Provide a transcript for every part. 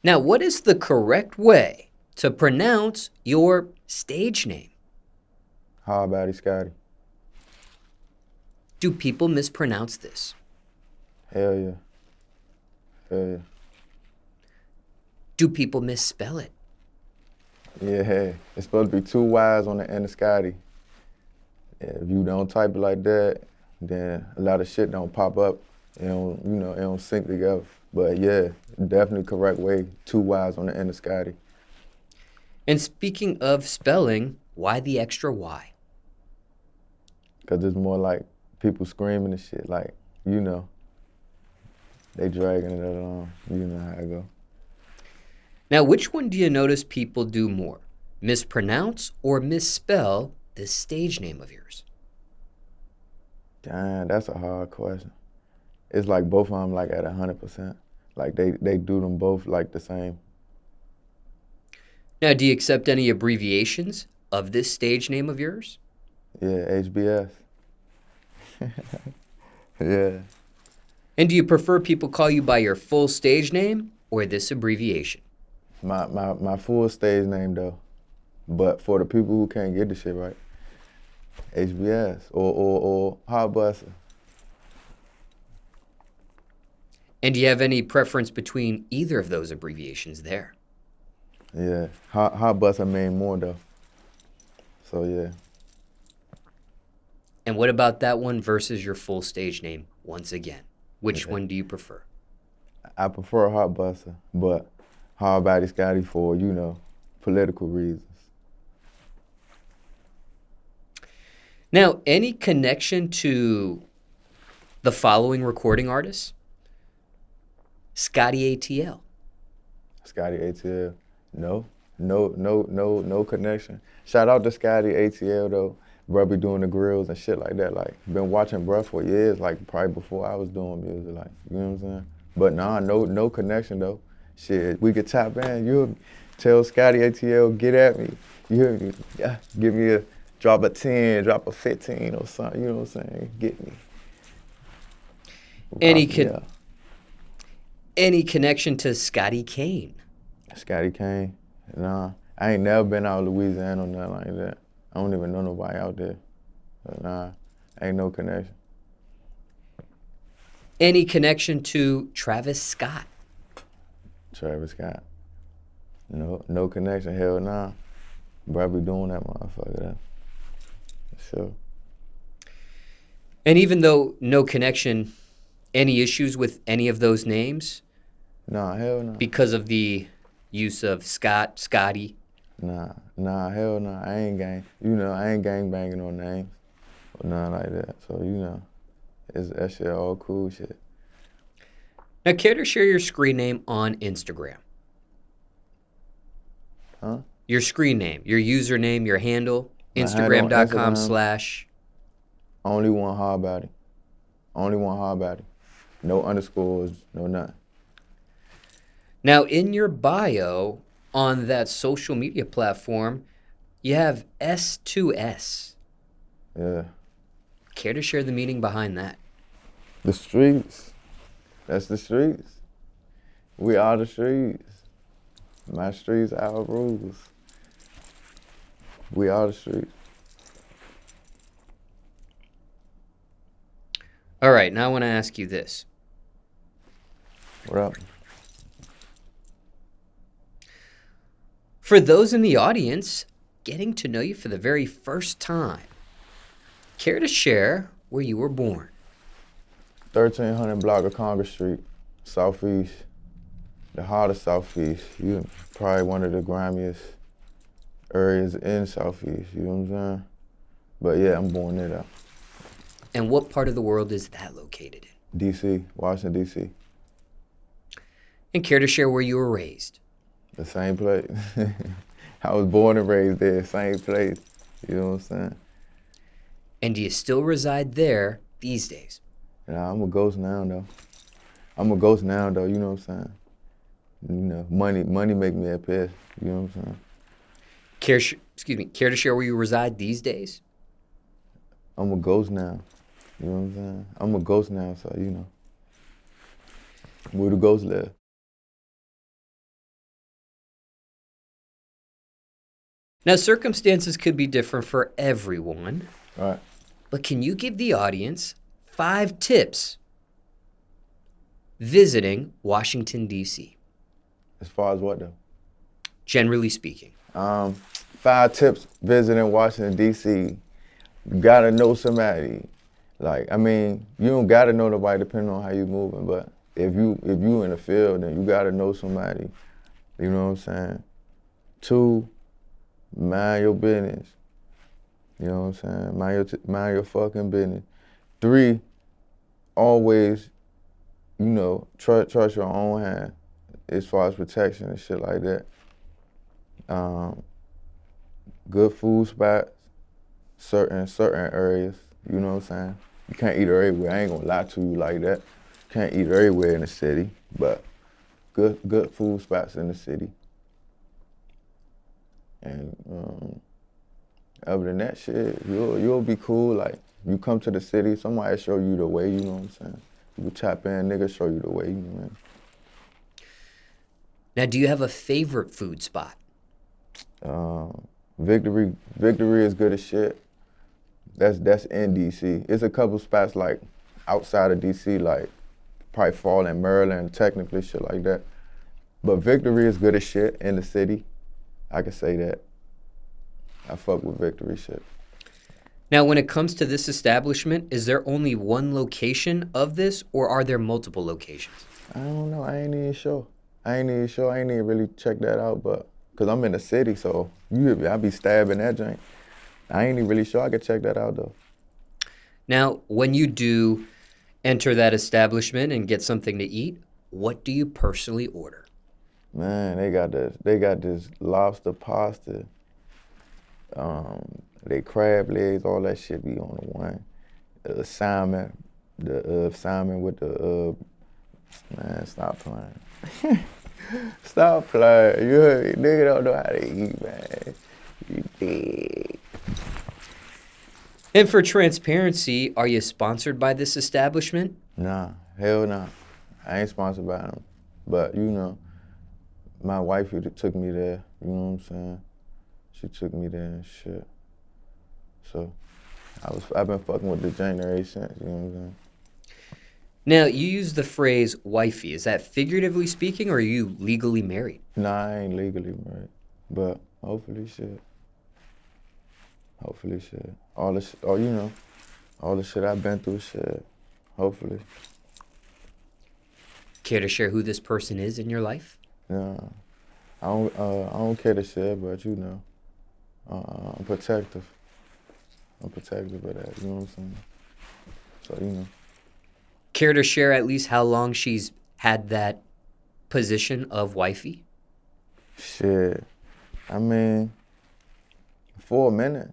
Now, what is the correct way to pronounce your stage name? Hardbody Scottyy. Do people mispronounce this? Hell yeah. Hell yeah. Do people misspell it? Yeah, hey. It's supposed to be 2 Y's on the end of Scotty. Yeah, if you don't type it like that, then a lot of shit don't pop up. It don't sync together. But yeah, definitely correct way, 2 Y's on the end of Scotty. And speaking of spelling, why the extra Y? Cause it's more like people screaming and shit, like, they dragging it along. You know how it go. Now, which one do you notice people do more? Mispronounce or misspell this stage name of yours? Damn, that's a hard question. It's like both of them like at 100%. Like they do them both like the same. Now, do you accept any abbreviations of this stage name of yours? Yeah, HBS. Yeah. And do you prefer people call you by your full stage name or this abbreviation? My full stage name though. But for the people who can't get the shit right, HBS or Hardbody. And do you have any preference between either of those abbreviations there? Yeah, Hardbody mean more though. So yeah. And what about that one versus your full stage name once again? Which one do you prefer? I prefer Hardbody, but Hardbody Scottyy for, political reasons. Now, any connection to the following recording artists? Scottyy ATL. Scottyy ATL, no connection. Shout out to Scottyy ATL though. Bruh be doing the grills and shit like that. Like, been watching bruh for years, like probably before I was doing music, like, you know what I'm saying? But nah, no connection though. Shit, we could tap in. You tell Scottyy ATL, get at me. You hear me? Yeah, give me drop a 10, drop a 15 or something, you know what I'm saying? Get me. Any connection to Scotty Kane? Scotty Kane? Nah, I ain't never been out of Louisiana or nothing like that. I don't even know nobody out there. But nah, ain't no connection. Any connection to Travis Scott? Travis Scott? No connection, hell nah. Bro, be doing that motherfucker though. Sure. And even though no connection, any issues with any of those names? Nah, hell nah. Because of the use of Scott, Scotty? Nah, hell nah. I ain't gang banging on names or nothing like that. So, that shit all cool shit. Now, care to share your screen name on Instagram? Huh? Your screen name, your username, your handle, Instagram.com/. Instagram.com/. Only one Hardbody. Only one Hardbody. No underscores, no nothing. Now, in your bio on that social media platform, you have S2S. Yeah. Care to share the meaning behind that? The streets. That's the streets. We are the streets. My streets, our rules. We are the streets. All right, now I want to ask you this. What up? For those in the audience getting to know you for the very first time, care to share where you were born? 1300 block of Congress Street, Southeast, the heart of Southeast. You probably one of the grimiest areas in Southeast, you know what I'm saying? But yeah, I'm born there though. And what part of the world is that located in? DC, Washington, DC. And care to share where you were raised? The same place. I was born and raised there, same place, you know what I'm saying? And do you still reside there these days? Nah, I'm a ghost now though. You know what I'm saying? Money make me appear, you know what I'm saying? Care to share where you reside these days? I'm a ghost now, you know what I'm saying? I'm a ghost now, so where the ghosts live. Now, circumstances could be different for everyone, All right. but can you give the audience 5 tips visiting Washington, D.C., As far as what though? generally speaking? 5 tips visiting Washington, D.C. You gotta know somebody. Like, I mean, you don't gotta know nobody depending on how you moving, but if you in the field, then you gotta know somebody. You know what I'm saying? 2, mind your business. You know what I'm saying? Mind your fucking business. 3, always, you know, trust your own hand as far as protection and shit like that. Good food spots, certain areas, you know what I'm saying? You can't eat everywhere, I ain't gonna lie to you like that. Can't eat everywhere in the city, but good food spots in the city. And other than that shit, you'll be cool. Like, you come to the city, somebody show you the way, you know what I'm saying? You tap in, niggas show you the way, you know what I mean? Now, do you have a favorite food spot? Victory is good as shit. That's in DC. It's a couple spots like outside of DC, like probably fall in Maryland, technically shit like that. But Victory is good as shit in the city. I can say that. I fuck with Victory shit. Now, when it comes to this establishment, is there only one location of this, or are there multiple locations? I don't know. I ain't even sure. I ain't even really check that out, but cause I'm in the city, so I be stabbing that joint. I ain't even really sure. I could check that out though. Now, when you do enter that establishment and get something to eat, what do you personally order? Man, they got this lobster pasta. They crab legs, all that shit be on the one. Salmon, the salmon with the man, stop playing. Stop playing. You heard me? Nigga don't know how to eat, man. You dead. And for transparency, are you sponsored by this establishment? Nah, hell nah. I ain't sponsored by them. But, you know, my wife took me there, you know what I'm saying? She took me there and shit. So, I've been fucking with the joint since, you know what I'm saying? Now, you use the phrase wifey. Is that figuratively speaking, or are you legally married? Nah, I ain't legally married, but hopefully shit. Hopefully shit. All the shit I've been through, shit. Hopefully. Care to share who this person is in your life? Nah, I don't care to share, but you know, I'm protective. I'm protective of that, you know what I'm saying? So, you know. Care to share at least how long she's had that position of wifey? Shit, I mean, for a minute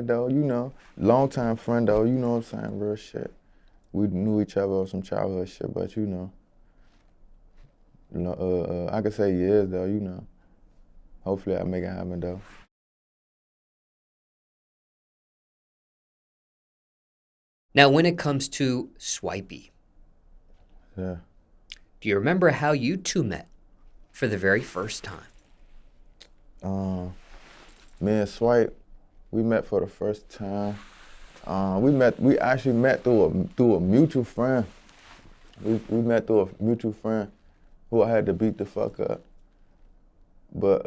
though, you know, long time friend though, you know what I'm saying, real shit. We knew each other on some childhood shit, but you know, I could say years though, you know. Hopefully I make it happen though. Now, when it comes to Swipey, Yeah. do you remember how you two met for the very first time? Me and Swipe, we met for the first time. We actually met through a mutual friend. We met through a mutual friend who I had to beat the fuck up. But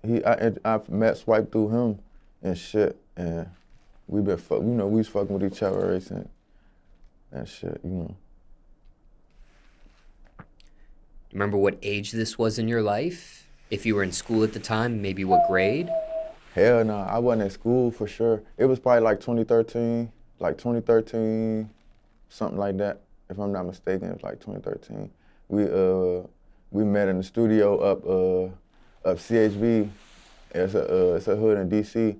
I met Swipe through him and shit, and we was fucking with each other ever since and shit, you know. Remember what age this was in your life? If you were in school at the time, maybe what grade? Hell no, I wasn't in school for sure. It was probably like 2013, something like that. If I'm not mistaken, it was like 2013. We met in the studio up CHB. It's a hood in DC,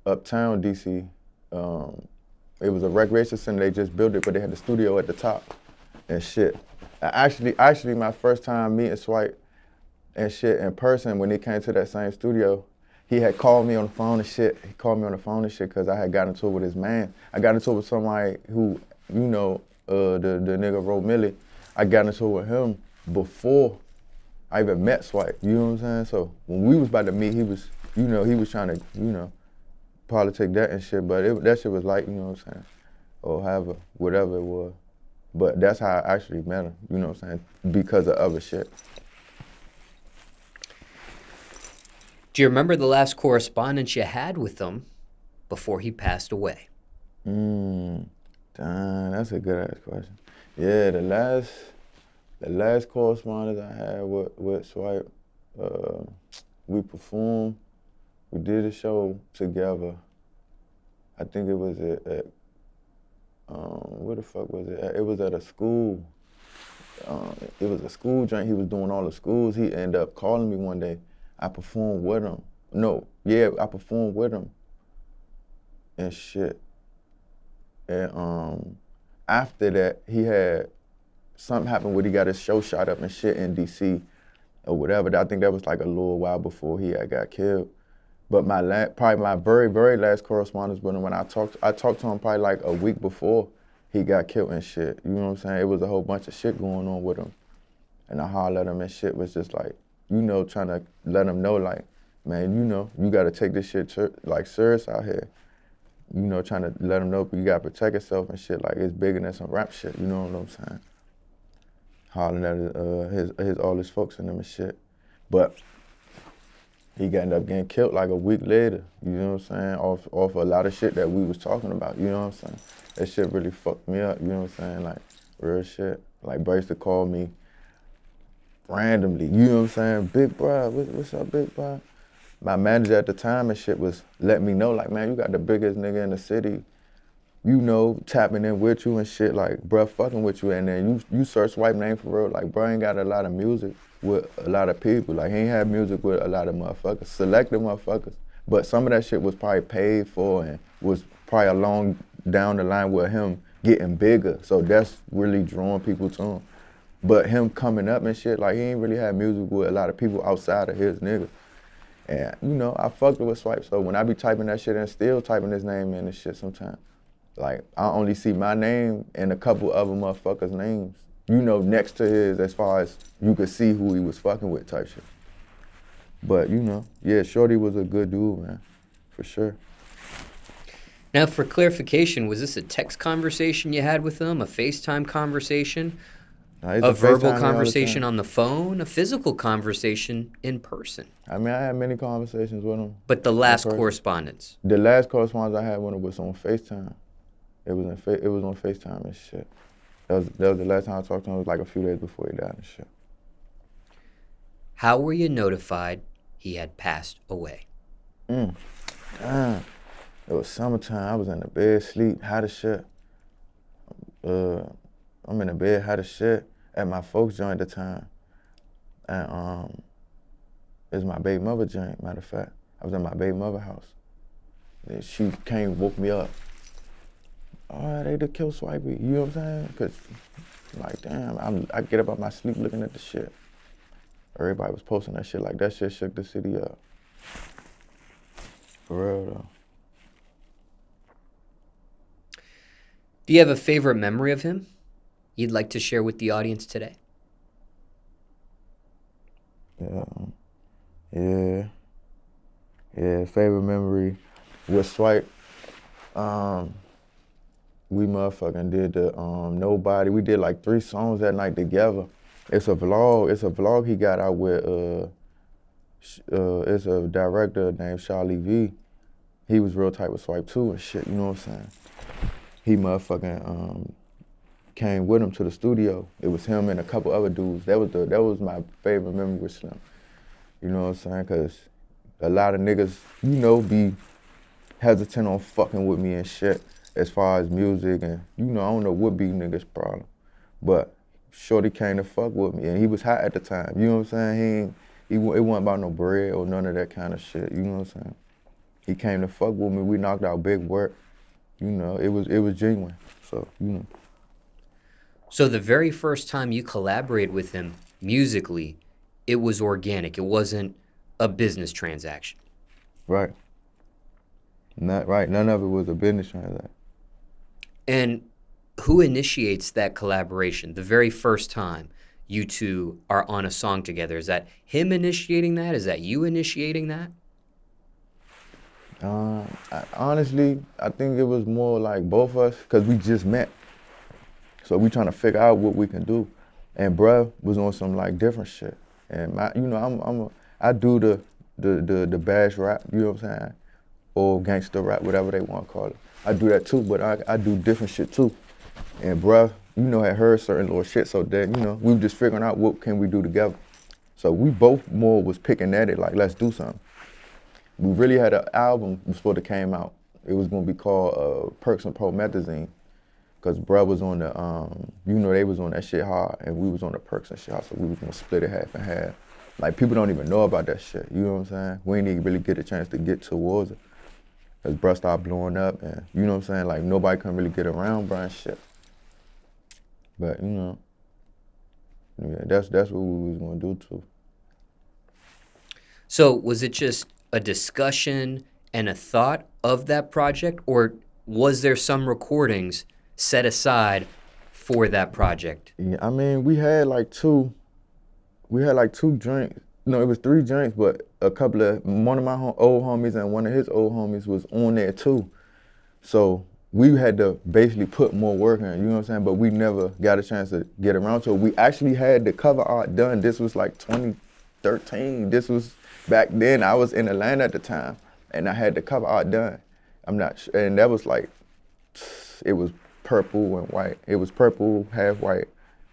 uptown DC. It was a recreation center. They just built it, but they had the studio at the top and shit. Actually, my first time meeting Swipe and shit in person when he came to that same studio, he had called me on the phone and shit. He called me on the phone and shit because I had gotten into it with his man. I got into it with somebody who, you know, the nigga Ro Millie. I got into it with him before I even met Swipe, you know what I'm saying? So when we was about to meet, he was, you know, he was trying to, you know, politic that and shit, but that shit was like, you know what I'm saying? Or however, whatever it was. But that's how I actually met him, you know what I'm saying? Because of other shit. Do you remember the last correspondence you had with him before he passed away? Damn, that's a good ass question. Yeah, the last correspondence I had with Swipe, we performed, we did a show together. I think it was at where the fuck was it at? It was at a school. It was a school joint. He was doing all the schools. He ended up calling me one day. I performed with him. I performed with him and shit. And after that, he had something happened where he got his show shot up and shit in DC or whatever. I think that was like a little while before he had got killed. But probably my very, very last correspondence with him, when I talked to him probably like a week before he got killed and shit. You know what I'm saying? It was a whole bunch of shit going on with him. And I hollered at him and shit was just like, you know, trying to let him know like, man, you know, you gotta take this shit like serious out here. You know, trying to let him know you gotta protect yourself and shit. Like it's bigger than some rap shit, you know what I'm saying? Hollering at all his folks and them and shit. But he ended up getting killed like a week later, you know what I'm saying? Off a lot of shit that we was talking about, you know what I'm saying? That shit really fucked me up, you know what I'm saying? Like, real shit. Like, Bryce to call me randomly, you know what I'm saying? Big bro, what's up, big bro? My manager at the time and shit was letting me know, like, man, you got the biggest nigga in the city, you know, tapping in with you and shit, like, bruh, fucking with you. And then you search Swipe name for real, like, bro ain't got a lot of music with a lot of people. Like, he ain't had music with a lot of motherfuckers, selective motherfuckers. But some of that shit was probably paid for and was probably along down the line with him getting bigger. So that's really drawing people to him. But him coming up and shit, like, he ain't really had music with a lot of people outside of his nigga. And, you know, I fucked with Swipe. So when I be typing that shit in, still typing his name in and shit sometimes. Like, I only see my name and a couple other motherfuckers' names, you know, next to his as far as you could see who he was fucking with type shit. But, you know, yeah, Shorty was a good dude, man, for sure. Now, for clarification, was this a text conversation you had with him, a FaceTime conversation, a verbal conversation on the phone, a physical conversation in person? I mean, I had many conversations with him. But the last correspondence? The last correspondence I had with him was on FaceTime. It was on FaceTime and shit. That was the last time I talked to him. It was like a few days before he died and shit. How were you notified he had passed away? Damn. It was summertime. I was in the bed, sleep, hot as shit. I'm in the bed, hot as shit, at my folks' joint at the time. And it was my baby mother joint, matter of fact. I was at my baby mother house. And she came, woke me up. Oh, they done killed Swipey, you know what I'm saying? Cause, like, damn, I get up out my sleep looking at the shit. Everybody was posting that shit, like that shit shook the city up. For real, though. Do you have a favorite memory of him you'd like to share with the audience today? Yeah, favorite memory with Swipe. We motherfucking did the Nobody. We did like 3 songs that night together. It's a vlog he got out with, it's a director named Charlie V. He was real tight with Swipe too and shit, you know what I'm saying? He motherfucking came with him to the studio. It was him and a couple other dudes. That was my favorite memory with Slim. You know what I'm saying? Cause a lot of niggas, you know, be hesitant on fucking with me and shit as far as music and, you know, I don't know what be niggas' problem. But Shorty came to fuck with me and he was hot at the time, you know what I'm saying? It wasn't about no bread or none of that kind of shit, you know what I'm saying? He came to fuck with me, we knocked out big work. You know, it was genuine, so, you know. So the very first time you collaborated with him musically, it was organic. It wasn't a business transaction. Right. Not right. None of it was a business transaction. And who initiates that collaboration the very first time you two are on a song together? Is that him initiating that? Is that you initiating that? Honestly, I think it was more like both of us, because we just met. So we trying to figure out what we can do. And bruh was on some like different shit. And I do the bash rap, you know what I'm saying? Or gangster rap, whatever they want to call it. I do that too, but I do different shit too. And bruh, had heard certain little shit, so then, we were just figuring out what can we do together. So we both more was picking at it, like, let's do something. We really had an album was supposed to came out. It was gonna be called Perks and Promethazine, because bruh was on the, they was on that shit hard, and we was on the Perks and shit hard, so we was gonna split it half and half. Like, people don't even know about that shit, you know what I'm saying? We ain't even really get a chance to get towards it. Because bruh started blowing up, and you know what I'm saying? Like, nobody can really get around bruh and shit. But, yeah, that's what we was gonna do too. So was it just a discussion and a thought of that project, or was there some recordings set aside for that project? Yeah, I mean, we had like two joints. No, it was 3 joints, but one of my old homies and one of his old homies was on there too. So we had to basically put more work in, you know what I'm saying? But we never got a chance to get around to it. We actually had the cover art done. This was like 2013. This was back then. I was in Atlanta at the time, and I had the cover art done. And that was like, it was purple and white. It was purple, half white.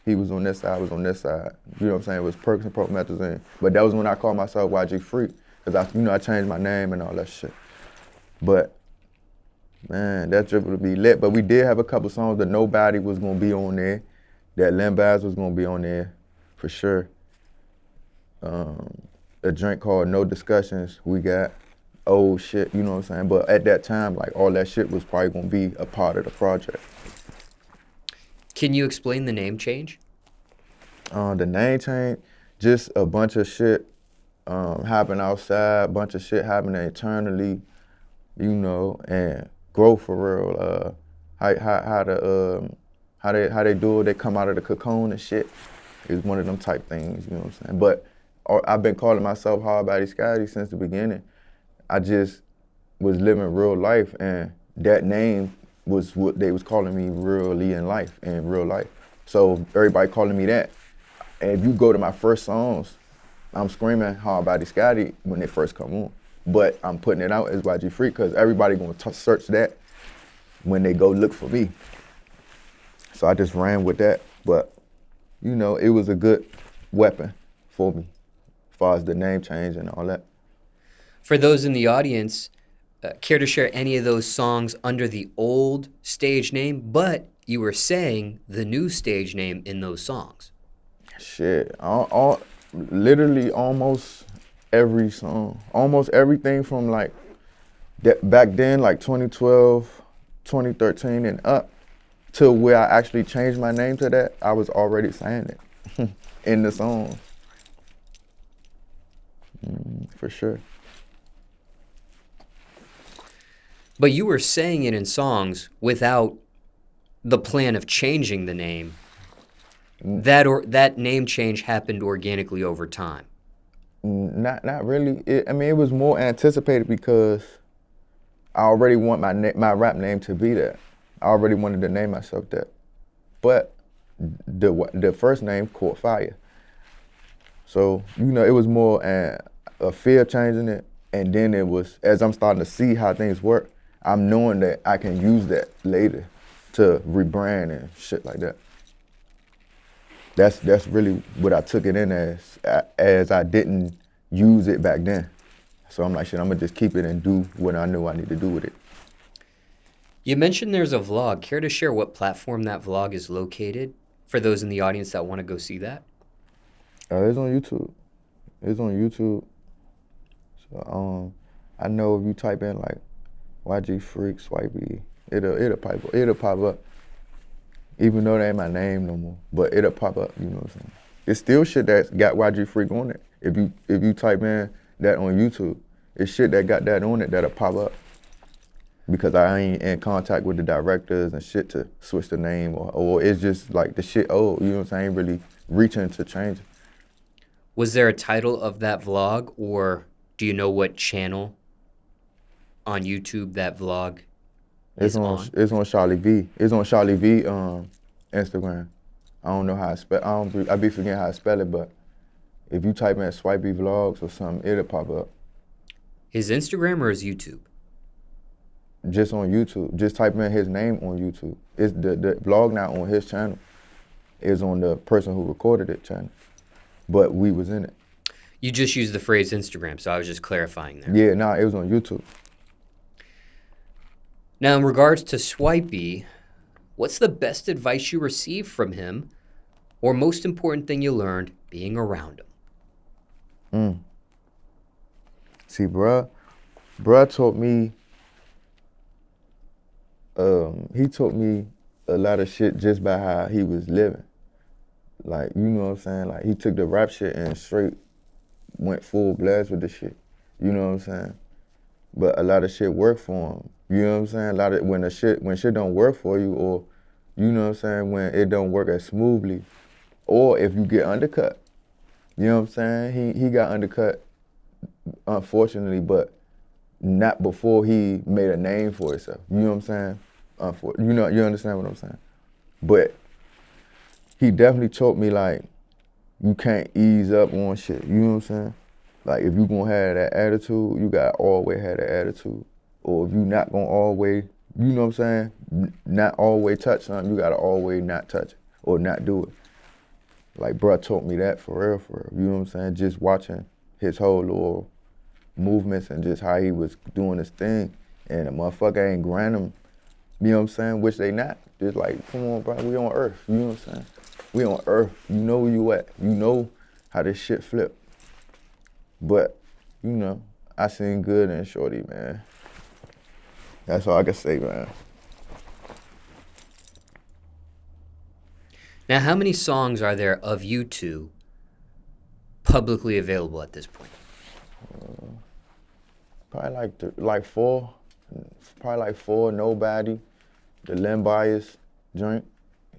He was on this side, I was on this side. You know what I'm saying? It was Perks and Promethazine. But that was when I called myself YG Freak, because I changed my name and all that shit. But man, that trip would be lit. But we did have a couple songs that Nobody was gonna be on there, that Lambaz was gonna be on there, for sure. A drink called No Discussions, we got old shit, you know what I'm saying? But at that time, like, all that shit was probably gonna be a part of the project. Can you explain the name change? The name change, just a bunch of shit happened outside, a bunch of shit happening internally, and growth for real. How they do it, they come out of the cocoon and shit. It's one of them type things, you know what I'm saying? But I've been calling myself Hardbody Scottyy since the beginning. I just was living real life, and that name was what they was calling me really in real life. So everybody calling me that. And if you go to my first songs, I'm screaming Hardbody Scottyy when they first come on. But I'm putting it out as YG Freak, because everybody gonna search that when they go look for me. So I just ran with that. But, it was a good weapon for me, as far as the name change and all that. For those in the audience, care to share any of those songs under the old stage name, but you were saying the new stage name in those songs? Shit, literally almost every song. Almost everything from like back then, like 2012, 2013 and up, to where I actually changed my name to that, I was already saying it in the song. For sure. But you were saying it in songs without the plan of changing the name. That name change happened organically over time. Not really. It was more anticipated, because I already want my rap name to be that. I already wanted to name myself that. But the first name caught fire. So, it was more a fear changing it, and then it was, as I'm starting to see how things work, I'm knowing that I can use that later to rebrand and shit like that. That's really what I took it in as I didn't use it back then. So I'm like, shit, I'm gonna just keep it and do what I knew I need to do with it. You mentioned there's a vlog. Care to share what platform that vlog is located for those in the audience that want to go see that? It's on YouTube. It's on YouTube. So I know if you type in like YG Freak, Swipey, it'll pop up. Even though that ain't my name no more, but it'll pop up, you know what I'm saying? It's still shit that's got YG Freak on it. If you type in that on YouTube, it's shit that got that on it that'll pop up. because I ain't in contact with the directors and shit to switch the name, or it's just like the shit old, you know what I'm saying? I ain't really reaching to change it. Was there a title of that vlog, or do you know what channel on YouTube that vlog is on? It's on Charlie V. It's on Charlie V Instagram. I don't know how to spell. I be forgetting how to spell it, but if you type in Swipey vlogs or something, it'll pop up. His Instagram or his YouTube? Just on YouTube. Just type in his name on YouTube. It's the vlog not on his channel. It's on the person who recorded it channel. But we was in it. You just used the phrase Instagram, so I was just clarifying there. Yeah, it was on YouTube. Now, in regards to Swipey, what's the best advice you received from him, or most important thing you learned being around him? See, bruh taught me, he taught me a lot of shit just by how he was living. Like, you know what I'm saying? Like, he took the rap shit and straight went full blast with the shit. You know what I'm saying? But a lot of shit worked for him. You know what I'm saying? A lot of when shit don't work for you, or you know what I'm saying, when it don't work as smoothly, or if you get undercut. You know what I'm saying? He got undercut, unfortunately, but not before he made a name for himself. You know what I'm saying? You understand what I'm saying? But he definitely taught me, like, you can't ease up on shit. You know what I'm saying? Like, if you gonna have that attitude, you gotta always have that attitude. Or if you not gonna always, you know what I'm saying, not always touch something, you gotta always not touch it or not do it. Like, bruh taught me that for real. You know what I'm saying? Just watching his whole little movements and just how he was doing his thing. And the motherfucker ain't grant him, you know what I'm saying, which they not. Just like, come on, bro, we on Earth, you know what I'm saying? We on Earth, you know where you at. You know how this shit flip. But, you know, I seen good in Shorty, man. That's all I can say, man. Now, how many songs are there of you two publicly available at this point? Probably like four. Probably like four. Nobody. The Limb Bias joint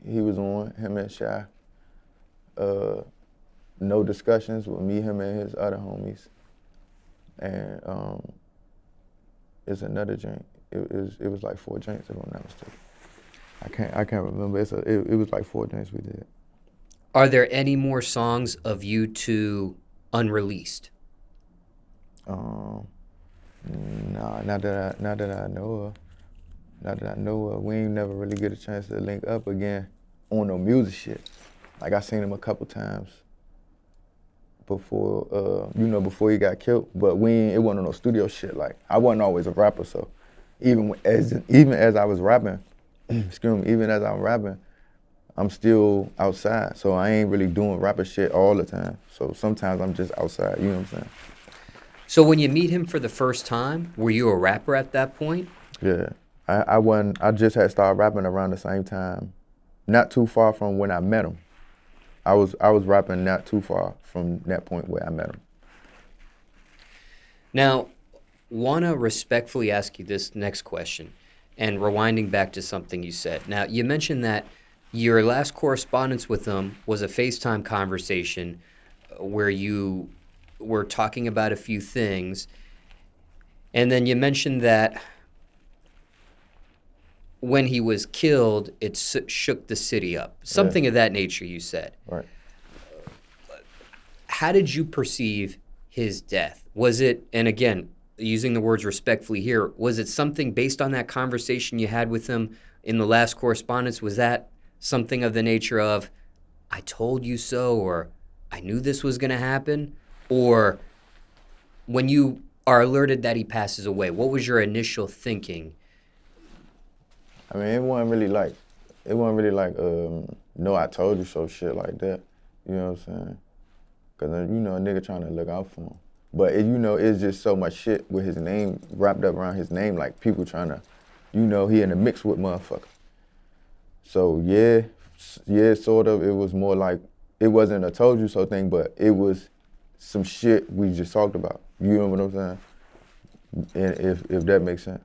he was on, him and Shy. No Discussions with me, him, and his other homies. And it's another joint. It was like 4 joints, if I'm not mistaken. I can't remember. It was like 4 joints we did. Are there any more songs of you two unreleased? Nah, not that I know of. Not that I know of. We ain't never really get a chance to link up again on no music shit. Like, I seen him a couple times before, before he got killed. But it wasn't no studio shit. Like, I wasn't always a rapper, so even as I was rapping, even as I'm rapping, I'm still outside. So I ain't really doing rapper shit all the time. So sometimes I'm just outside, you know what I'm saying? So when you meet him for the first time, were you a rapper at that point? Yeah, I just had started rapping around the same time, not too far from when I met him. I was rapping not too far from that point where I met him. Now, want to respectfully ask you this next question, and rewinding back to something you said. Now, you mentioned that your last correspondence with him was a FaceTime conversation where you were talking about a few things, and then you mentioned that when he was killed, it shook the city up. Something of that nature, you said. Right. How did you perceive his death? Was it, and again, using the words respectfully here, was it something based on that conversation you had with him in the last correspondence? Was that something of the nature of, I told you so, or I knew this was going to happen? Or when you are alerted that he passes away, what was your initial thinking? I mean, it wasn't really like, no, I told you so shit like that. You know what I'm saying? Because, a nigga trying to look out for him. But, it's just so much shit with his name, wrapped up around his name, like people trying to, he in the mix with motherfucker. So, yeah, sort of. It was more like, it wasn't a told you so thing, but it was some shit we just talked about. You know what I'm saying? And if that makes sense.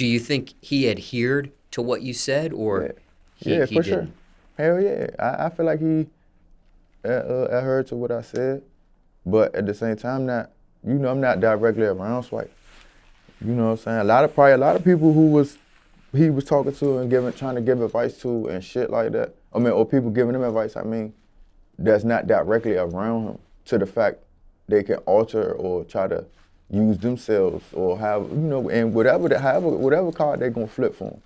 Do you think he adhered to what you said, or he for didn't? Sure. Hell yeah. I feel like he adhered to what I said, but at the same time, I'm not directly around Swipe. You know what I'm saying? A lot of people he was talking to and trying to give advice to and shit like that. I mean, or people giving him advice, that's not directly around him, to the fact they can alter or try to use themselves or have, and whatever card they gonna flip for him.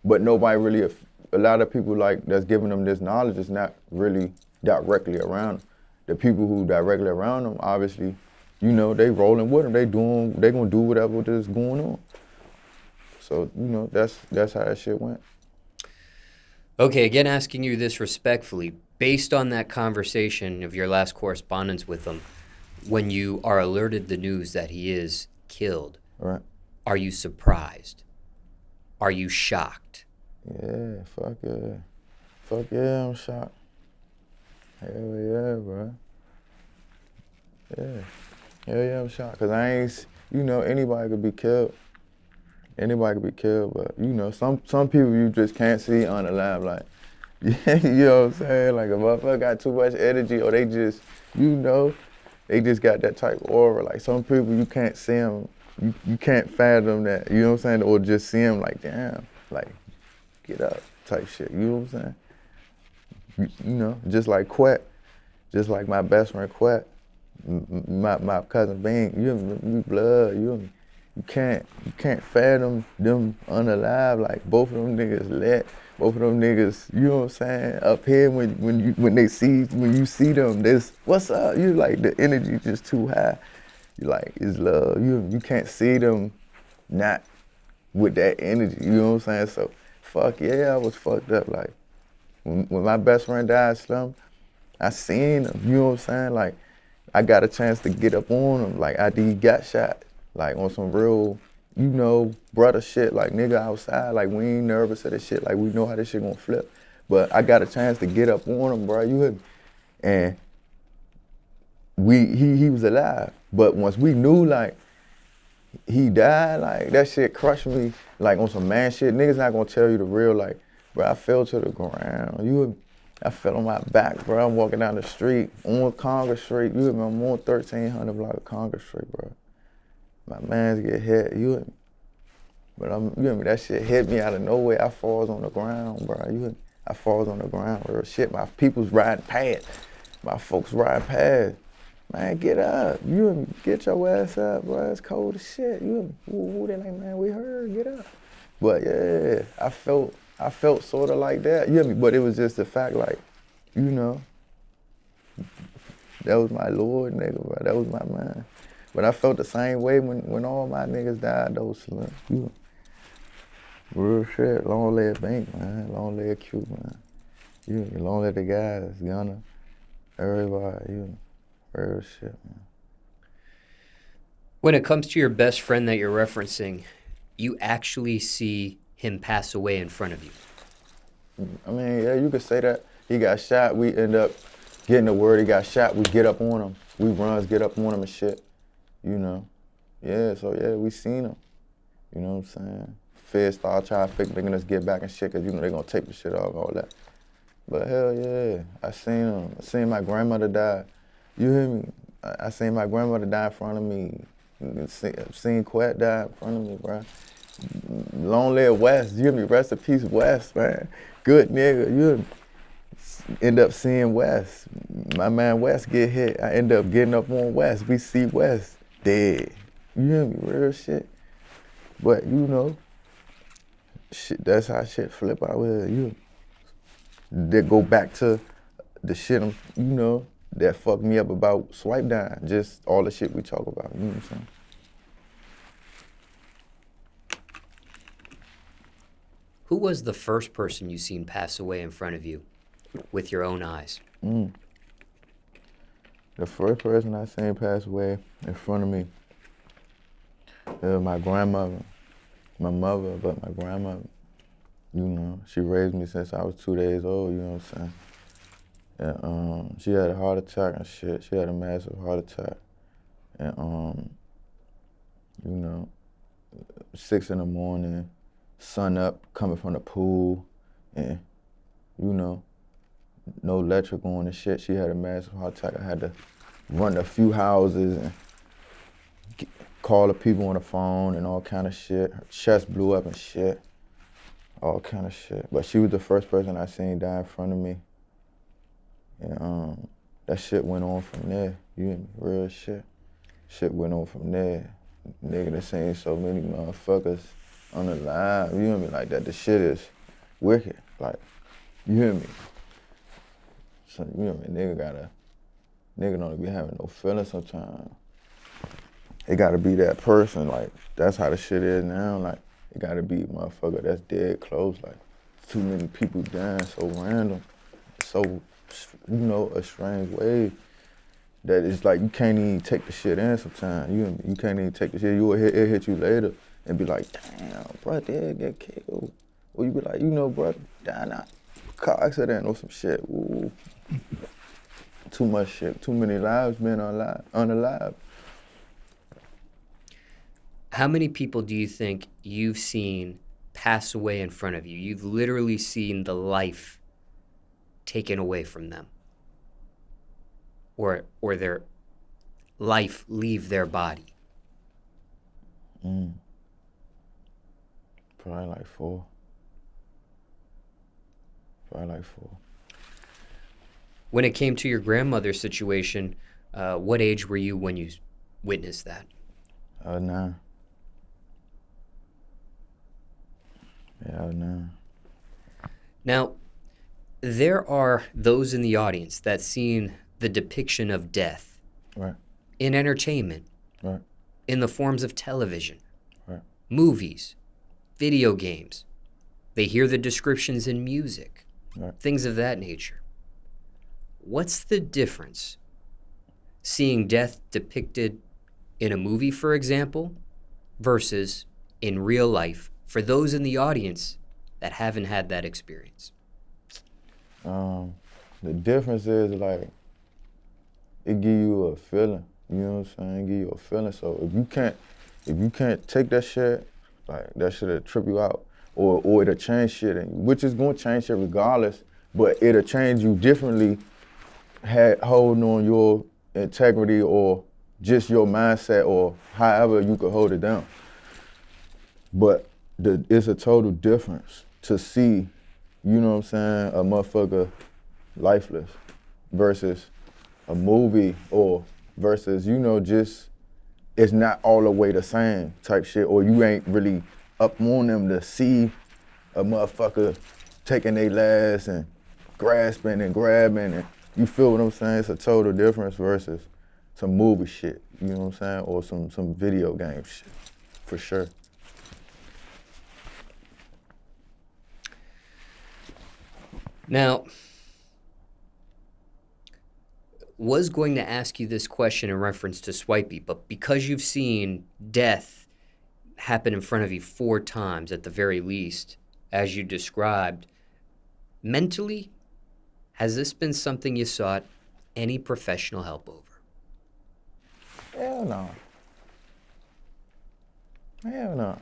But nobody really, a lot of people that's giving them this knowledge is not really directly around them. The people who directly around them, obviously, they rolling with them. They gonna do whatever is going on. So, that's how that shit went. Okay, again, asking you this respectfully, based on that conversation of your last correspondence with him, when you are alerted the news that he is killed, right, are you surprised? Are you shocked? Yeah, fuck yeah. Fuck yeah, I'm shocked. Hell yeah, bro. Yeah. Hell yeah, I'm shocked. Cause I ain't, anybody could be killed. Anybody could be killed, but some people you just can't see on the live, like, you know what I'm saying? Like a motherfucker got too much energy, or they just, they just got that type of aura. Like some people you can't see them, you can't fathom that, you know what I'm saying? Or just see them like, damn, like, get up type shit, you know what I'm saying? Just like Quet, just like my best friend Quet, my cousin Bing, you blood, you can't fathom them unalive. Like both of them niggas lit, both of them niggas, you know what I'm saying? Up here when you see them, this what's up? You like the energy just too high. You like it's love. You can't see them not with that energy. You know what I'm saying? So fuck yeah, I was fucked up. Like when my best friend died, Slim, I seen him. You know what I'm saying? Like I got a chance to get up on him. Like after he got shot. Like on some real, brother shit, like nigga outside, like we ain't nervous of this shit, like we know how this shit gonna flip. But I got a chance to get up on him, bro, you heard me? And he was alive. But once we knew like he died, like that shit crushed me, like on some man shit. Niggas not gonna tell you the real, like, bro, I fell to the ground. I fell on my back, bro. I'm walking down the street on Congress Street. You heard me? I'm on 1300 block of Congress Street, bro. My mans get hit, you hear me? But you hear me, that shit hit me out of nowhere. I falls on the ground, bro. You hear me? I falls on the ground, real shit. My people's riding past. My folks riding past. Man, get up. You hear me? Get your ass up, bro. It's cold as shit. You hear me? Ooh, they like, man, we heard, get up. But yeah, I felt sort of like that, you hear me? But it was just the fact, like, that was my Lord, nigga, bro. That was my man. But I felt the same way when all my niggas died, though, Slim. Real shit. Long live Bank, man. Long live Q, man. Long live the guys, Gunna, everybody, real shit, man. When it comes to your best friend that you're referencing, you actually see him pass away in front of you. I mean, yeah, you could say that. He got shot. We end up getting the word he got shot. We get up on him. We runs, get up on him and shit. Yeah, so yeah, we seen him. You know what I'm saying? Feds start trying to making us get back and shit, cause they gonna take the shit off, all that. But hell yeah, I seen him. I seen my grandmother die. You hear me? I seen my grandmother die in front of me. Seen Quet die in front of me, bro. Long live West, you hear me? Rest in peace, West, man. Good nigga, you hear me? End up seeing West. My man West get hit. I end up getting up on West. We see West dead. You hear me? Real shit. But shit, that's how shit flip out here. They go back to the shit that fucked me up about Swipe dying. Just all the shit we talk about. You know what I'm saying? Who was the first person you seen pass away in front of you with your own eyes? The first person I seen pass away in front of me, my grandmother. My mother, but my grandmother, she raised me since I was 2 days old, you know what I'm saying? And she had a heart attack and shit. She had a massive heart attack. And 6 in the morning, sun up, coming from the pool, and, you know, no electric on and shit. She had a massive heart attack. I had to run a few houses and call the people on the phone and all kind of shit. Her chest blew up and shit, all kind of shit. But she was the first person I seen die in front of me. And that shit went on from there. You hear me? Real shit. Shit went on from there. Nigga done seen so many motherfuckers unalive. You hear me? Like that. The shit is wicked. Like, you hear me? So, you know what I mean? Nigga don't be having no feelings sometimes. It gotta be that person, like, that's how the shit is now. Like, it gotta be a motherfucker that's dead close. Like, too many people dying so random, so, you know, a strange way that it's like you can't even take the shit in sometimes. You can't even take the shit. It'll hit you later and be like, damn, bro, dad get killed. Or you be like, you know, bro, died in a car accident or some shit. Ooh. Too much shit. Too many lives being unalive. How many people do you think you've seen pass away in front of you? You've literally seen the life taken away from them, or their life leave their body? Probably like 4. When it came to your grandmother's situation, what age were you when you witnessed that? 9. Yeah, 9. Now, there are those in the audience that seen the depiction of death Right. in entertainment, Right. in the forms of television, Right. movies, video games. They hear the descriptions in music, Right. things of that nature. What's the difference seeing death depicted in a movie, for example, versus in real life for those in the audience that haven't had that experience? The difference is, like, it give you a feeling. You know what I'm saying? It give you a feeling. So if you can't take that shit, like, that shit'll trip you out, or it'll change shit, which is gonna change shit regardless. But it'll change you differently, holding on your integrity or just your mindset or however you could hold it down. But it's a total difference to see, you know what I'm saying, a motherfucker lifeless versus a movie, or versus, you know, just it's not all the way the same type shit, or you ain't really up on them to see a motherfucker taking their last and grasping and grabbing, and you feel what I'm saying? It's a total difference versus some movie shit, you know what I'm saying, or some video game shit, for sure. Now, was going to ask you this question in reference to Swipey, but because you've seen death happen in front of you 4 times at the very least, as you described, mentally, has this been something you sought any professional help over? Hell no. Hell no.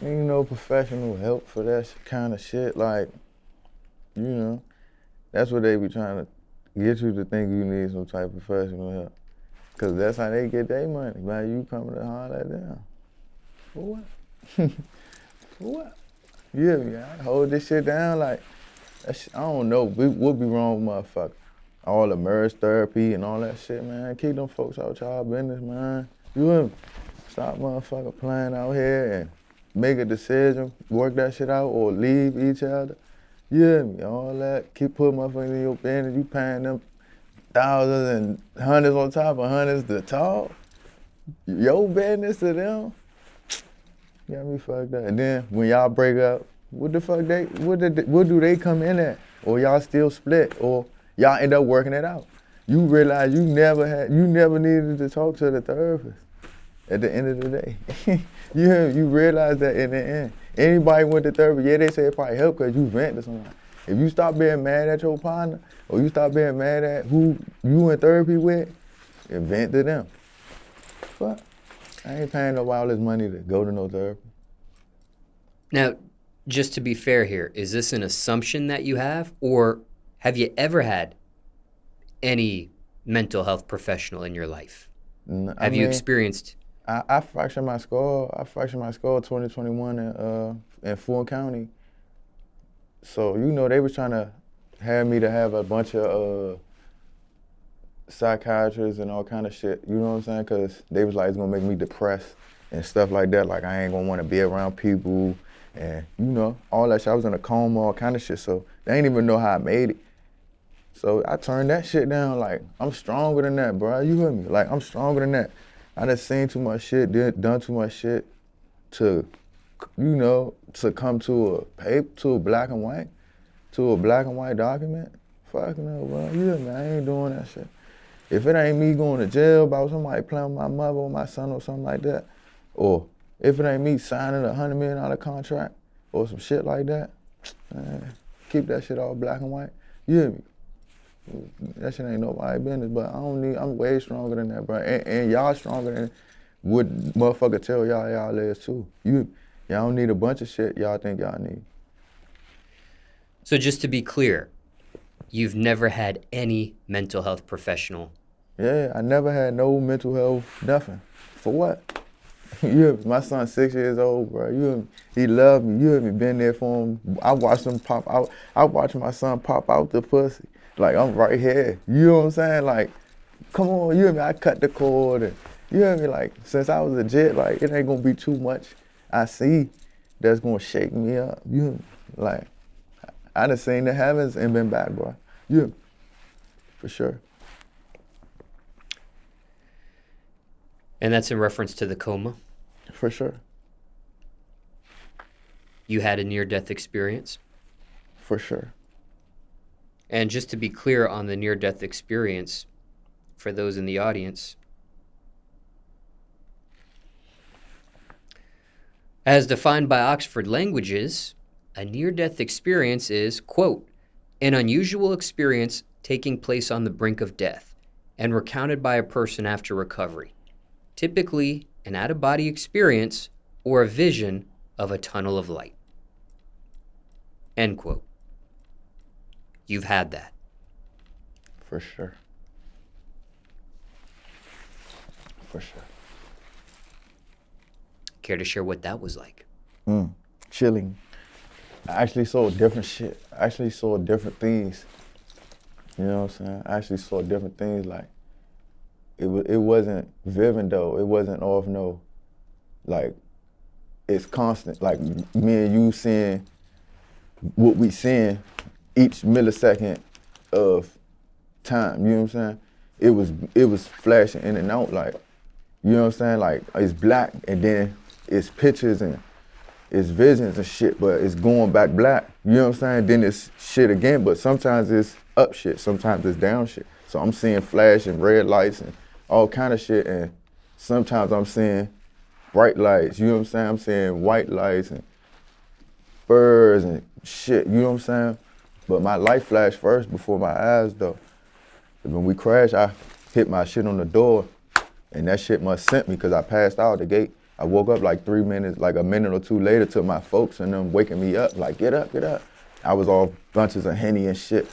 Need no professional help for that kind of shit. Like, you know, that's what they be trying to get you to think you need some type of professional help. Cause that's how they get their money, by you coming to holler at them. For what? For what? You hear me? I hold this shit down like, that shit, I don't know, what be wrong with motherfuckers? All the marriage therapy and all that shit, man. Keep them folks out y'all business, man. You hear me? Stop motherfucker playing out here and make a decision, work that shit out, or leave each other. You hear me? All that. Keep putting motherfuckers in your business. You paying them thousands and hundreds on top of hundreds to talk. Your business to them. Got me fucked up. And then when y'all break up, what do they come in at? Or y'all still split? Or y'all end up working it out? You realize you never needed to talk to the therapist at the end of the day. You realize that in the end. Anybody went to therapy, yeah, they say it probably helped because you vent to somebody. If you stop being mad at your partner, or you stop being mad at who you in therapy with, and vent to them. Fuck. I ain't paying nobody all this money to go to no therapy. Now, just to be fair here, is this an assumption that you have, or have you ever had any mental health professional in your life? Have you experienced? I fractured my skull. I fractured my skull 2021 in Fulton County. So, you know, they was trying to have me to have a bunch of psychiatrists and all kind of shit. You know what I'm saying? Because they was like, it's going to make me depressed and stuff like that. Like, I ain't going to want to be around people and, you know, all that shit. I was in a coma, all kind of shit. So they ain't even know how I made it. So I turned that shit down. Like, I'm stronger than that, bro. You hear me? Like, I'm stronger than that. I done seen too much shit, done too much shit to, you know, to come to a paper, to a black and white document. Fuck no, bro. You hear me? I ain't doing that shit. If it ain't me going to jail about somebody playing with my mother or my son or something like that, or if it ain't me signing a $100 million contract or some shit like that, man, keep that shit all black and white. You hear me? That shit ain't nobody's business, but I'm way stronger than that, bro. And y'all stronger than what motherfucker tell y'all is too. Y'all don't need a bunch of shit y'all think y'all need. So just to be clear, you've never had any mental health professional? Yeah, I never had no mental health, nothing. For what? My son's 6 years old, bro. He loved me. You heard me, been there for him. I watched him pop out. I watched my son pop out the pussy. Like, I'm right here. You know what I'm saying? Like, come on, you hear me? I cut the cord. And, you hear me? Like, since I was a jet, like, it ain't gonna be too much I see that's gonna shake me up. You hear me? Like, I done seen the heavens and been back, bro. You hear me? For sure. And that's in reference to the coma? For sure. You had a near-death experience? For sure. And just to be clear on the near-death experience, for those in the audience, as defined by Oxford Languages, a near-death experience is, quote, an unusual experience taking place on the brink of death and recounted by a person after recovery, typically an out-of-body experience or a vision of a tunnel of light, end quote. You've had that. For sure. For sure. Care to share what that was like? Chilling. I actually saw different shit. I actually saw different things. You know what I'm saying? I actually saw different things. Like, it wasn't vivid though. It wasn't off no, like, it's constant. Like, me and you seeing what we seeing each millisecond of time, you know what I'm saying? It was flashing in and out, like, you know what I'm saying? Like, it's black and then it's pictures and it's visions and shit, but it's going back black, you know what I'm saying? Then it's shit again, but sometimes it's up shit, sometimes it's down shit. So I'm seeing flash and red lights and all kind of shit, and sometimes I'm seeing bright lights, you know what I'm saying? I'm seeing white lights and birds and shit, you know what I'm saying? But my light flashed first before my eyes though. When we crashed, I hit my shit on the door and that shit must sent me because I passed out the gate. I woke up like 3 minutes, like a minute or two later to my folks and them waking me up, like, get up, get up. I was all bunches of Henny and shit.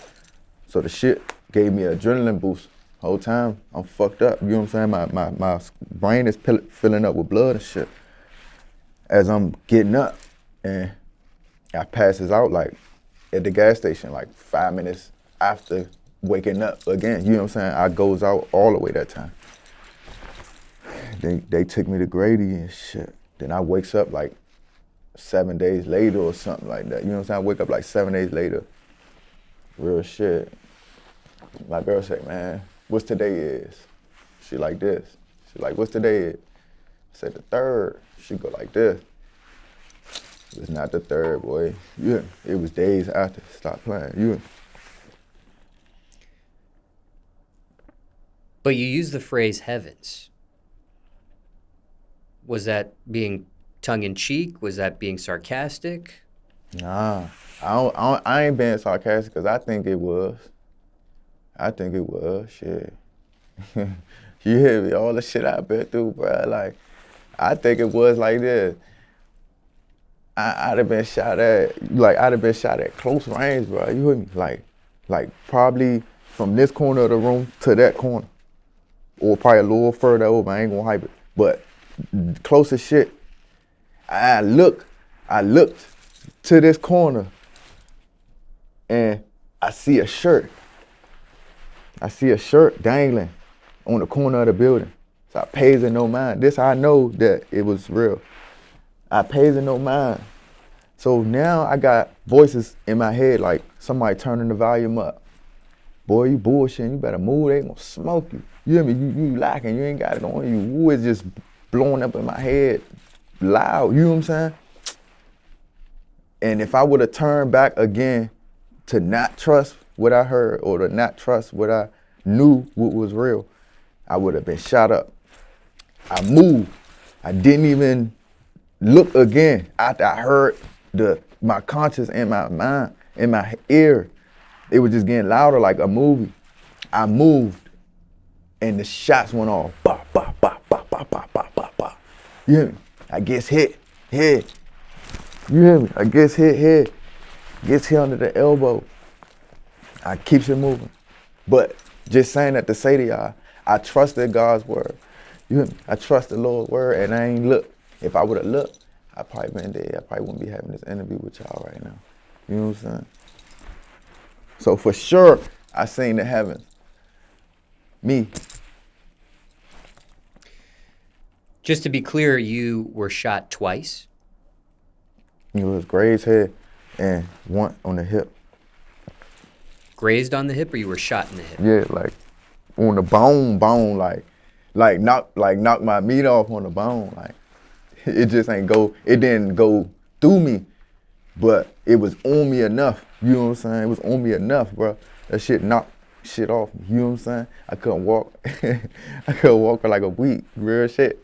So the shit gave me an adrenaline boost. Whole time I'm fucked up, you know what I'm saying? My brain is filling up with blood and shit. As I'm getting up and I passes out like at the gas station like 5 minutes after waking up again, you know what I'm saying? I goes out all the way that time. They took me to Grady and shit. Then I wakes up like 7 days later or something like that. You know what I'm saying? I wake up like 7 days later. Real shit. My girl say, man, what's today is? She like this. She like, what's today is? I said the 3rd. She go like this. It's not the 3rd, boy. Yeah, it was days after. Stop playing. Yeah. But you use the phrase heavens. Was that being tongue-in-cheek? Was that being sarcastic? Nah, I ain't being sarcastic because I think it was. I think it was, shit. You hear me? All the shit I've been through, bro. Like, I think it was like this. I'd have been shot at close range, bro. You hear me? Like probably from this corner of the room to that corner. Or probably a little further over, I ain't gonna hype it. But close as shit. I looked to this corner and I see a shirt. I see a shirt dangling on the corner of the building. So I pays it no mind. This how I know that it was real. I pays it no mind. So now I got voices in my head like somebody turning the volume up. Boy, you bullshitting, you better move, they gonna smoke you. You hear me? You lacking, you ain't got it on you. Woo is just blowing up in my head loud, you know what I'm saying? And if I would have turned back again to not trust what I heard or to not trust what I knew what was real, I would have been shot up. I moved. I didn't even look again after I heard my conscience and my mind in my ear. It was just getting louder like a movie. I moved and the shots went off. Bah, bah, bah, bah, bah, bah, bah, bah, bah. You hear me? I gets hit, head. You hear me? I gets hit, head. Gets hit under the elbow. I keeps it moving. But just saying that to say to y'all, I trusted God's word. You hear me? I trust the Lord's word and I ain't looked. If I would have looked, I probably been dead. I probably wouldn't be having this interview with y'all right now. You know what I'm saying? So for sure, I seen the heavens. Me. Just to be clear, you were shot twice? It was grazed head and one on the hip. Grazed on the hip or you were shot in the hip? Yeah, like on the bone, like knock my meat off on the bone. Like it just ain't go, it didn't go through me, but it was on me enough. You know what I'm saying? It was on me enough, bro. That shit knocked shit off me. You know what I'm saying? I couldn't walk. I couldn't walk for like a week. Real shit.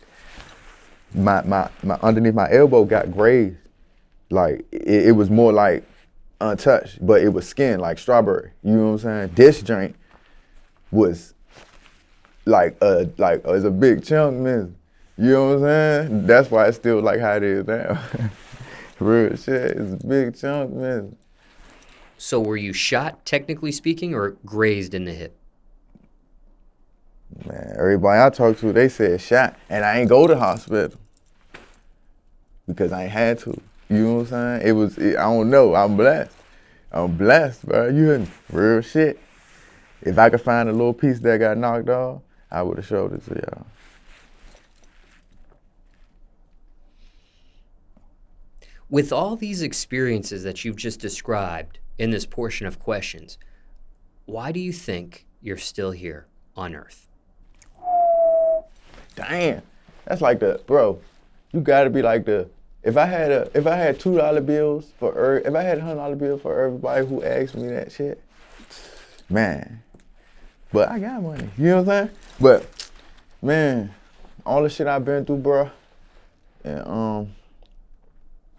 My underneath my elbow got grazed. Like it was more like untouched, but it was skin like strawberry. You know what I'm saying? This joint was like it's a big chunk missing. You know what I'm saying? That's why it's still like how it is now. Real shit, it's a big chunk missing. So were you shot, technically speaking, or grazed in the hip? Man, everybody I talked to, they said shot, and I ain't go to hospital because I ain't had to. You know what I'm saying? I don't know, I'm blessed, bro. You hear me? Real shit. If I could find a little piece that got knocked off, I would have showed it to y'all. With all these experiences that you've just described in this portion of questions, why do you think you're still here on Earth? Damn, that's like bro, you gotta be like if I had $2 bills if I had $100 bills for everybody who asked me that shit, man. But I got money, you know what I'm saying? But man, all the shit I've been through, bro, and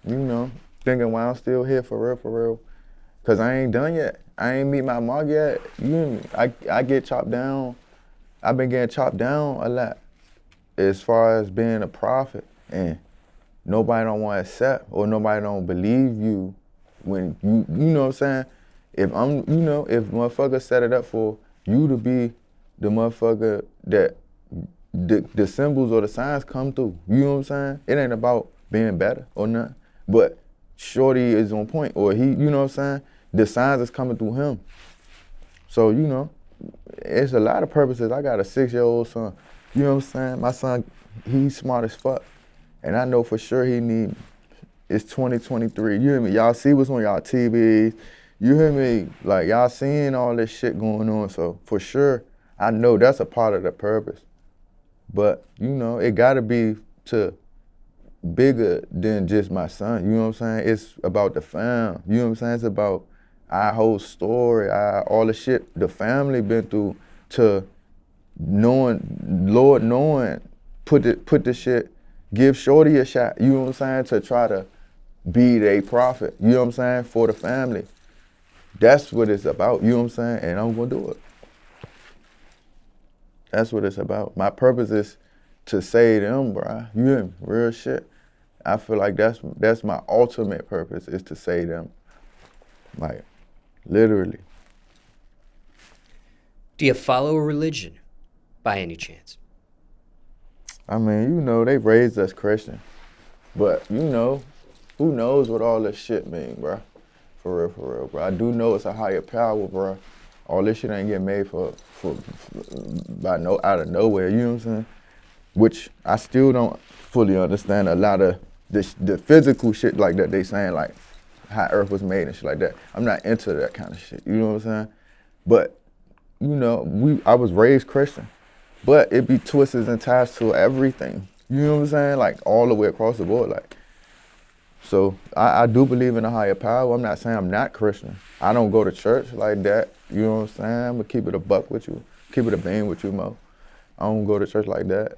you know, thinking why I'm still here for real, cause I ain't done yet. I ain't meet my mark yet. You hear me? I get chopped down. I've been getting chopped down a lot as far as being a prophet, and nobody don't want to accept or nobody don't believe you when you know what I'm saying? If if motherfuckers set it up for you to be the motherfucker that the symbols or the signs come through, you know what I'm saying? It ain't about being better or nothing, but Shorty is on point, or he, you know what I'm saying? The signs is coming through him. So, you know, it's a lot of purposes. I got a 6-year-old son, you know what I'm saying? My son, he's smart as fuck. And I know for sure he need me. It's 2023, you hear me? Y'all see what's on y'all TVs. You hear me? Like, y'all seeing all this shit going on. So for sure, I know that's a part of the purpose. But, you know, it gotta be to bigger than just my son, you know what I'm saying? It's about the fam, you know what I'm saying? It's about our whole story, all the shit the family been through to Lord knowing, put the shit, give Shorty a shot, you know what I'm saying? To try to be a prophet, you know what I'm saying? For the family. That's what it's about, you know what I'm saying? And I'm gonna do it. That's what it's about. My purpose is to save them, bro. You hear me? Real shit. I feel like that's my ultimate purpose, is to save them. Like, literally. Do you follow a religion by any chance? I mean, you know, they raised us Christian. But, you know, who knows what all this shit mean, bro? For real, bro. I do know it's a higher power, bro. All this shit ain't getting made for out of nowhere, you know what I'm saying? Which I still don't fully understand a lot of the physical shit like that they saying, like how Earth was made and shit like that. I'm not into that kind of shit, you know what I'm saying? But, you know, I was raised Christian, but it be twists and ties to everything, you know what I'm saying? Like all the way across the board, like. So I do believe in a higher power. I'm not saying I'm not Christian. I don't go to church like that. You know what I'm saying? I'm gonna keep it a buck with you, keep it a bean with you, Mo. I don't go to church like that.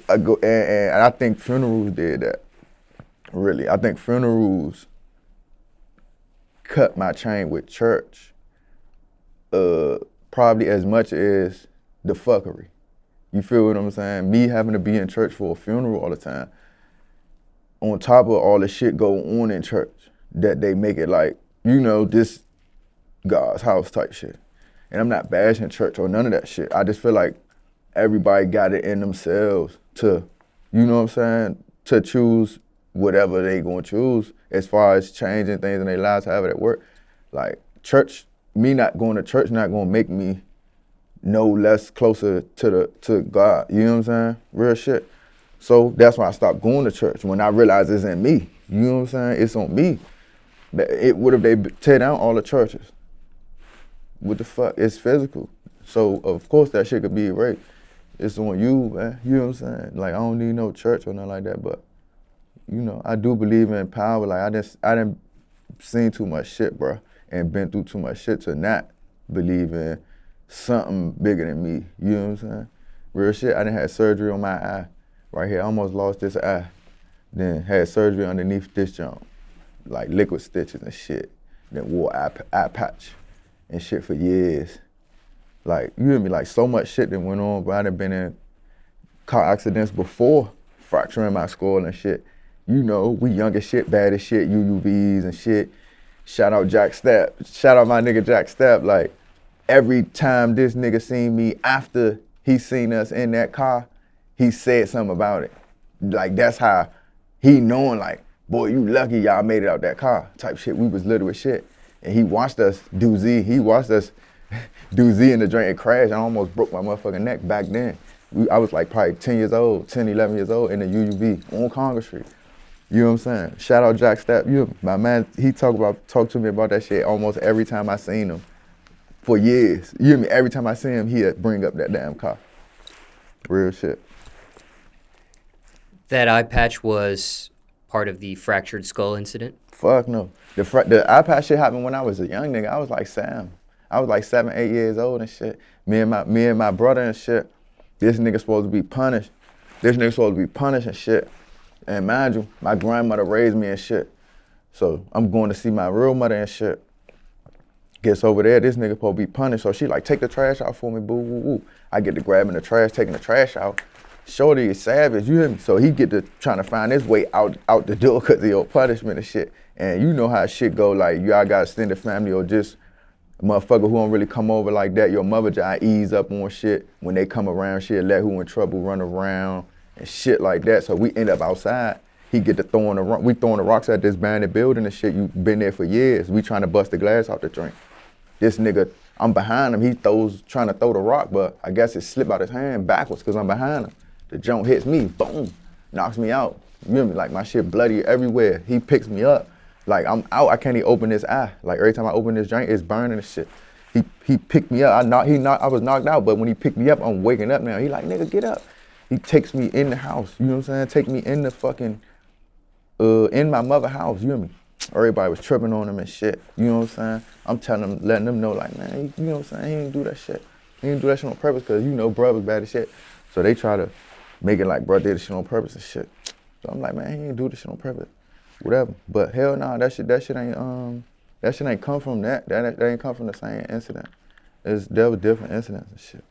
I go and I think funerals did that. Really, I think funerals cut my chain with church. Probably as much as the fuckery. You feel what I'm saying? Me having to be in church for a funeral all the time. On top of all the shit go on in church, that they make it like, you know, this God's house type shit. And I'm not bashing church or none of that shit. I just feel like everybody got it in themselves to, you know what I'm saying, to choose whatever they gonna choose as far as changing things in their lives, however that work. Like church, me not going to church not gonna make me no less closer to God, you know what I'm saying? Real shit. So that's why I stopped going to church, when I realized it's in me. You know what I'm saying? It's on me. What if they tear down all the churches? What the fuck? It's physical. So of course that shit could be erased. It's on you, man. You know what I'm saying? Like I don't need no church or nothing like that, but you know, I do believe in power. Like I done seen too much shit, bro, and been through too much shit to not believe in something bigger than me. You know what I'm saying? Real shit. I done had surgery on my eye. Right here, I almost lost this eye. Then had surgery underneath this joint, like liquid stitches and shit. Then wore eye patch and shit for years. Like, you hear me? Like so much shit that went on, but I done been in car accidents before fracturing my skull and shit. You know, we young as shit, bad as shit, UUVs and shit. Shout out Jack Stapp. Shout out my nigga Jack Stapp. Like, every time this nigga seen me after he seen us in that car, he said something about it. Like, that's how he knowing, like, boy, you lucky y'all made it out that car type shit. We was little as shit. And he watched us do Z. He watched us do Z in the joint and crash. I almost broke my motherfucking neck back then. I was like probably 10 years old, 10, 11 years old in the UUV on Congress Street. You know what I'm saying? Shout out Jack Stapp. My man, he talked to me about that shit almost every time I seen him for years. You hear me? Every time I see him, he'd bring up that damn car. Real shit. That eye patch was part of the fractured skull incident? Fuck no. The eye patch shit happened when I was a young nigga. I was like Sam. I was like 7, 8 years old and shit. Me and my brother and shit. This nigga supposed to be punished. And shit. And mind you, my grandmother raised me and shit. So I'm going to see my real mother and shit. Gets over there, this nigga supposed to be punished. So she like, take the trash out for me, boo, woo, woo. I get to grabbing the trash, taking the trash out. Shorty is savage, you hear me? So he get to trying to find his way out the door because of your punishment and shit. And you know how shit go, like y'all got extended family or just a motherfucker who don't really come over like that. Your mother just ease up on shit. When they come around, she'll let who in trouble run around and shit like that. So we end up outside. He get to throwing the rocks at this abandoned building and shit. You been there for years. We trying to bust the glass out the drink. This nigga, I'm behind him. He trying to throw the rock, but I guess it slipped out his hand backwards because I'm behind him. The jump hits me, boom, knocks me out. You hear me? Like my shit bloody everywhere. He picks me up. Like I'm out, I can't even open this eye. Like every time I open this drink, it's burning and shit. He picked me up. I was knocked out, but when he picked me up, I'm waking up now. He like, nigga, get up. He takes me in the house, you know what I'm saying? Take me in the fucking, in my mother's house, you hear me? Everybody was tripping on him and shit, you know what I'm saying? I'm telling them, letting them know like, man, you know what I'm saying? He didn't do that shit. He didn't do that shit on purpose because, you know, bro was bad as shit. So they try to make it like bro did the shit on purpose and shit. So I'm like, man, he didn't do this shit on purpose. Whatever. But hell nah, that shit ain't come from that. That ain't come from the same incident. There was different incidents and shit.